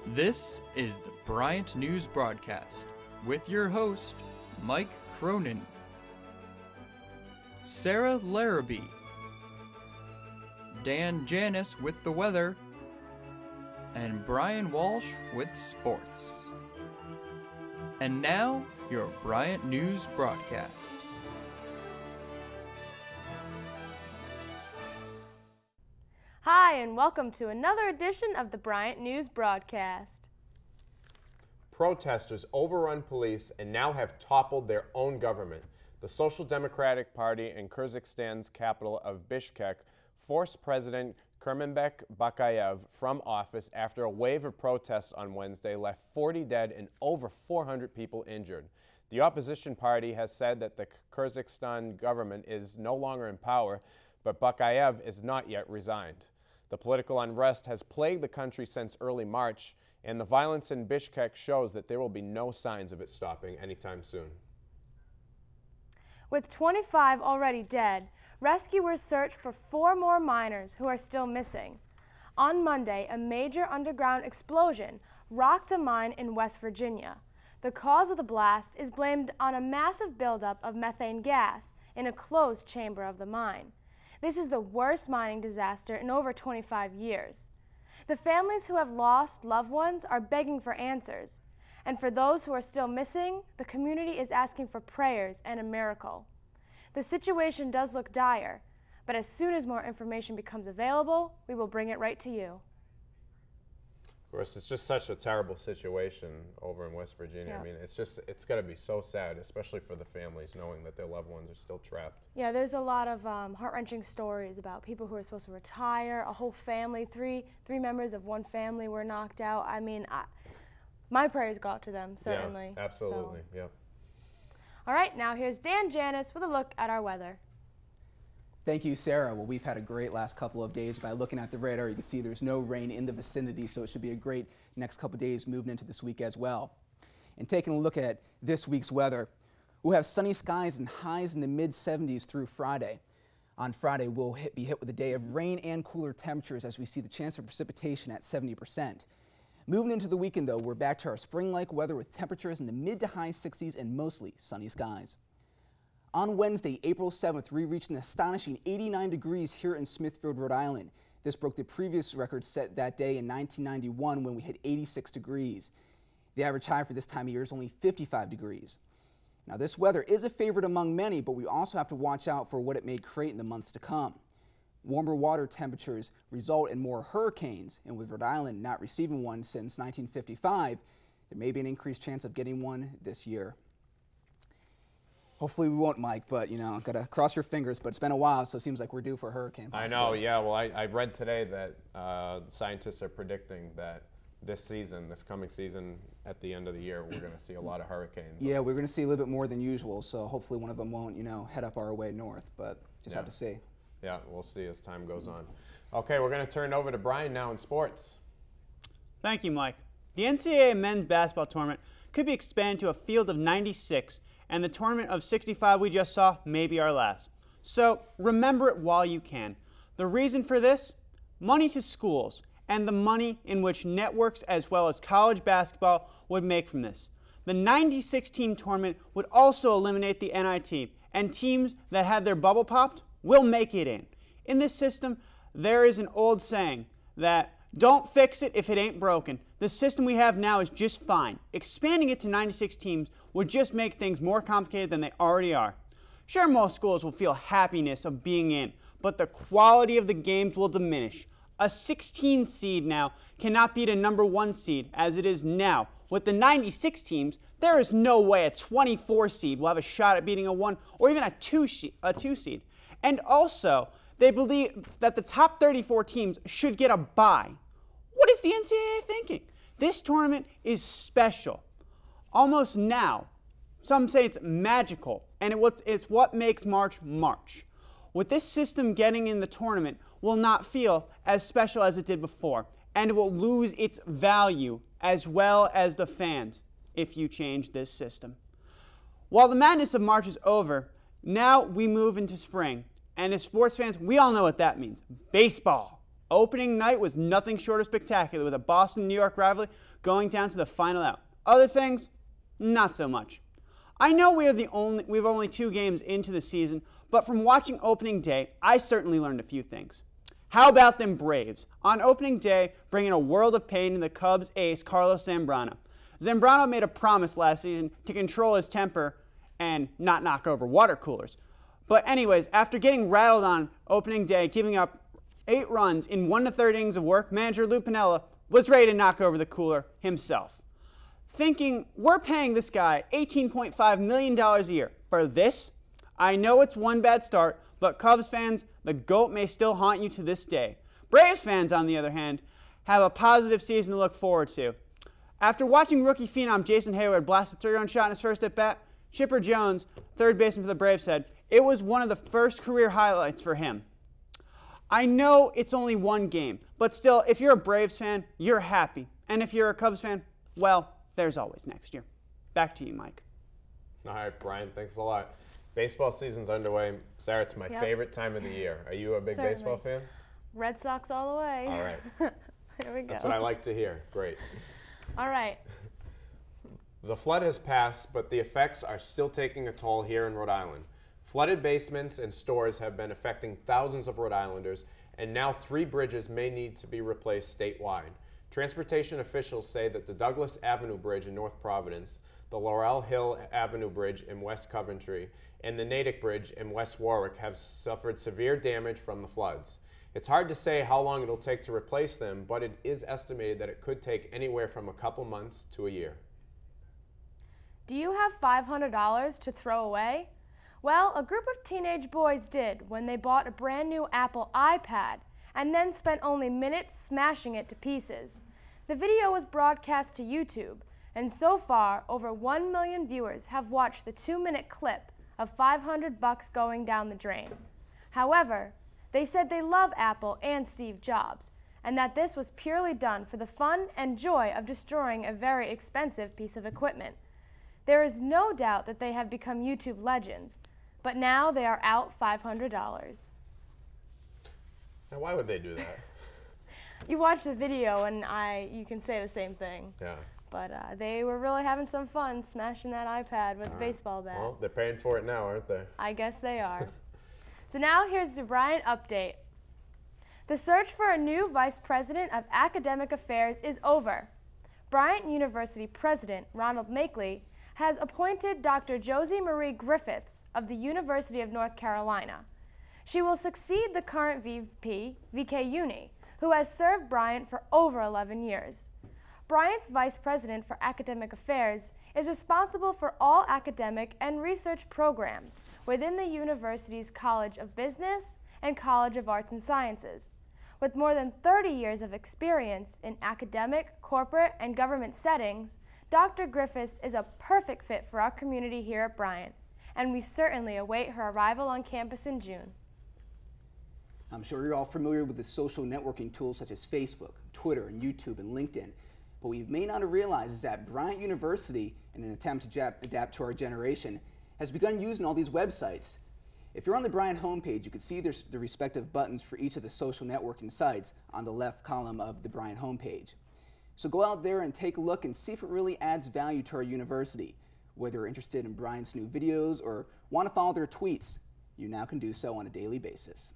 This is the Bryant News Broadcast with your host, Mike Cronin, Sarah Larrabee, Dan Janis with the weather, and Brian Walsh with sports. And now, your Bryant News Broadcast. Hi, and welcome to another edition of the Bryant News Broadcast. Protesters overrun police and now have toppled their own government. The Social Democratic Party in Kyrgyzstan's capital of Bishkek forced President Kurmanbek Bakayev from office after a wave of protests on Wednesday left 40 dead and over 400 people injured. The opposition party has said that the Kyrgyzstan government is no longer in power, but Bakayev is not yet resigned. The political unrest has plagued the country since early March, and the violence in Bishkek shows that there will be no signs of it stopping anytime soon. With 25 already dead, rescuers search for 4 more miners who are still missing. On Monday, a major underground explosion rocked a mine in West Virginia. The cause of the blast is blamed on a massive buildup of methane gas in a closed chamber of the mine. This is the worst mining disaster in over 25 years. The families who have lost loved ones are begging for answers. And for those who are still missing, the community is asking for prayers and a miracle. The situation does look dire, but as soon as more information becomes available, we will bring it right to you. Of course, it's just such a terrible situation over in West Virginia. Yeah. I mean, it's got to be so sad, especially for the families, knowing that their loved ones are still trapped. Yeah, there's a lot of heart-wrenching stories about people who are supposed to retire. A whole family, three members of one family were knocked out. I mean, my prayers go out to them, certainly. Yeah, absolutely, so. yeah. All right, now here's Dan Janis with a look at our weather. Thank you, Sarah. Well, we've had a great last couple of days. By looking at the radar, you can see there's no rain in the vicinity, so it should be a great next couple of days moving into this week as well. And taking a look at this week's weather, we'll have sunny skies and highs in the mid-70s through Friday. On Friday, we'll be hit with a day of rain and cooler temperatures as we see the chance of precipitation at 70%. Moving into the weekend, though, we're back to our spring-like weather with temperatures in the mid to high 60s and mostly sunny skies. On Wednesday, April 7th, we reached an astonishing 89 degrees here in Smithfield, Rhode Island. This broke the previous record set that day in 1991 when we hit 86 degrees. The average high for this time of year is only 55 degrees. Now, this weather is a favorite among many, but we also have to watch out for what it may create in the months to come. Warmer water temperatures result in more hurricanes, and with Rhode Island not receiving one since 1955, there may be an increased chance of getting one this year. Hopefully we won't, Mike, but, you know, got to cross your fingers. But it's been a while, so it seems like we're due for a hurricane. Possibly. I know, yeah. Well, I read today that scientists are predicting that this coming season, at the end of the year, we're going to see a lot of hurricanes. Yeah, we're going to see a little bit more than usual, so hopefully one of them won't, you know, head up our way north, but just have to see. Yeah, we'll see as time goes on. Okay, we're going to turn it over to Brian now in sports. Thank you, Mike. The NCAA men's basketball tournament could be expanded to a field of 96, and the tournament of 65 we just saw may be our last. So remember it while you can. The reason for this? Money to schools, and the money in which networks as well as college basketball would make from this. The 96-team tournament would also eliminate the NIT, and teams that had their bubble popped will make it in. In this system, there is an old saying that don't fix it if it ain't broken. The system we have now is just fine. Expanding it to 96 teams would just make things more complicated than they already are. Sure, most schools will feel happiness of being in, but the quality of the games will diminish. A 16 seed now cannot beat a number 1 seed as it is now. With the 96 teams, there is no way a 24 seed will have a shot at beating a 1 or even a 2 seed. And also, they believe that the top 34 teams should get a bye. What is the NCAA thinking? This tournament is special. Almost now, some say it's magical, and it's what makes March March. With this system, getting in the tournament will not feel as special as it did before, and it will lose its value as well as the fans if you change this system. While the madness of March is over, now we move into spring. And as sports fans, we all know what that means. Baseball. Opening night was nothing short of spectacular, with a Boston-New York rivalry going down to the final out. Other things, not so much. I know we've only 2 games into the season, but from watching opening day, I certainly learned a few things. How about them Braves? On opening day, bringing a world of pain to the Cubs ace Carlos Zambrano. Zambrano made a promise last season to control his temper and not knock over water coolers. But anyways, after getting rattled on opening day, giving up 8 runs in 1 1/3 innings of work, manager Lou Piniella was ready to knock over the cooler himself. Thinking, we're paying this guy $18.5 million a year for this? I know it's one bad start, but Cubs fans, the GOAT may still haunt you to this day. Braves fans, on the other hand, have a positive season to look forward to. After watching rookie phenom Jason Hayward blast a 3-run shot in his first at-bat, Chipper Jones, third baseman for the Braves, said it was one of the first career highlights for him. I know it's only 1 game, but still, if you're a Braves fan, you're happy. And if you're a Cubs fan, well, there's always next year. Back to you, Mike. All right, Brian, thanks a lot. Baseball season's underway. Sarah, it's my favorite time of the year. Are you a big baseball fan? Red Sox all the way. All right. Here we go. That's what I like to hear. Great. All right. The flood has passed, but the effects are still taking a toll here in Rhode Island. Flooded basements and stores have been affecting thousands of Rhode Islanders, and now 3 bridges may need to be replaced statewide. Transportation officials say that the Douglas Avenue Bridge in North Providence, the Laurel Hill Avenue Bridge in West Coventry, and the Natick Bridge in West Warwick have suffered severe damage from the floods. It's hard to say how long it'll take to replace them, but it is estimated that it could take anywhere from a couple months to a year. Do you have $500 to throw away? Well, a group of teenage boys did when they bought a brand new Apple iPad and then spent only minutes smashing it to pieces. The video was broadcast to YouTube, and so far, over 1 million viewers have watched the 2-minute clip of $500 going down the drain. However, they said they love Apple and Steve Jobs, and that this was purely done for the fun and joy of destroying a very expensive piece of equipment. There is no doubt that they have become YouTube legends, but now they are out $500. Now, why would they do that? You watch the video and you can say the same thing. Yeah. But they were really having some fun smashing that iPad with the baseball bat. Well, they're paying for it now, aren't they? I guess they are. So now here's the Bryant update. The search for a new Vice President of Academic Affairs is over. Bryant University President Ronald Makeley has appointed Dr. Josie Marie Griffiths of the University of North Carolina. She will succeed the current VP, VK Uni, who has served Bryant for over 11 years. Bryant's Vice President for Academic Affairs is responsible for all academic and research programs within the university's College of Business and College of Arts and Sciences. With more than 30 years of experience in academic, corporate, and government settings, Dr. Griffiths is a perfect fit for our community here at Bryant, and we certainly await her arrival on campus in June. I'm sure you're all familiar with the social networking tools such as Facebook, Twitter, and YouTube, and LinkedIn. But what you may not have realized is that Bryant University, in an attempt to adapt to our generation, has begun using all these websites. If you're on the Bryant homepage, you can see the respective buttons for each of the social networking sites on the left column of the Bryant homepage. So go out there and take a look and see if it really adds value to our university. Whether you're interested in Bryant's new videos or want to follow their tweets, you now can do so on a daily basis.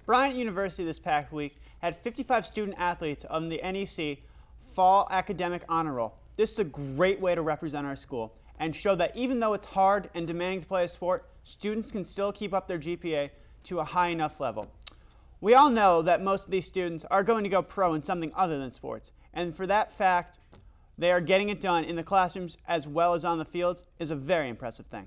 Bryant University this past week had 55 student athletes on the NEC Fall Academic Honor Roll. This is a great way to represent our school and show that even though it's hard and demanding to play a sport, students can still keep up their GPA to a high enough level. We all know that most of these students are going to go pro in something other than sports, and for that fact, they are getting it done in the classrooms as well as on the fields is a very impressive thing.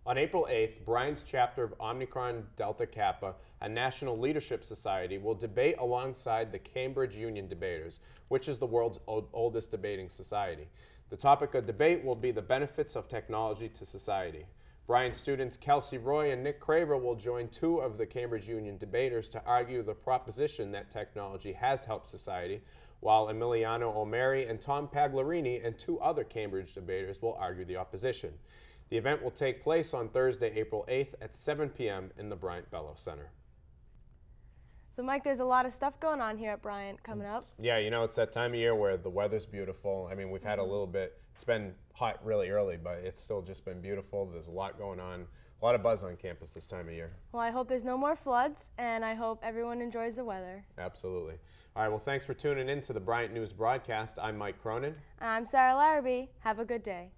On April 8th, Bryant's chapter of Omicron Delta Kappa, a national leadership society, will debate alongside the Cambridge Union Debaters, which is the world's oldest debating society. The topic of debate will be the benefits of technology to society. Bryant students Kelsey Roy and Nick Craver will join 2 of the Cambridge Union Debaters to argue the proposition that technology has helped society, while Emiliano O'Mary and Tom Paglarini and 2 other Cambridge debaters will argue the opposition. The event will take place on Thursday, April 8th at 7 p.m. in the Bryant Bellow Center. So, Mike, there's a lot of stuff going on here at Bryant coming up. Yeah, you know, it's that time of year where the weather's beautiful. I mean, we've had a little bit, it's been hot really early, but it's still just been beautiful. There's a lot going on, a lot of buzz on campus this time of year. Well, I hope there's no more floods, and I hope everyone enjoys the weather. Absolutely. All right, well, thanks for tuning in to the Bryant News broadcast. I'm Mike Cronin. And I'm Sarah Larrabee. Have a good day.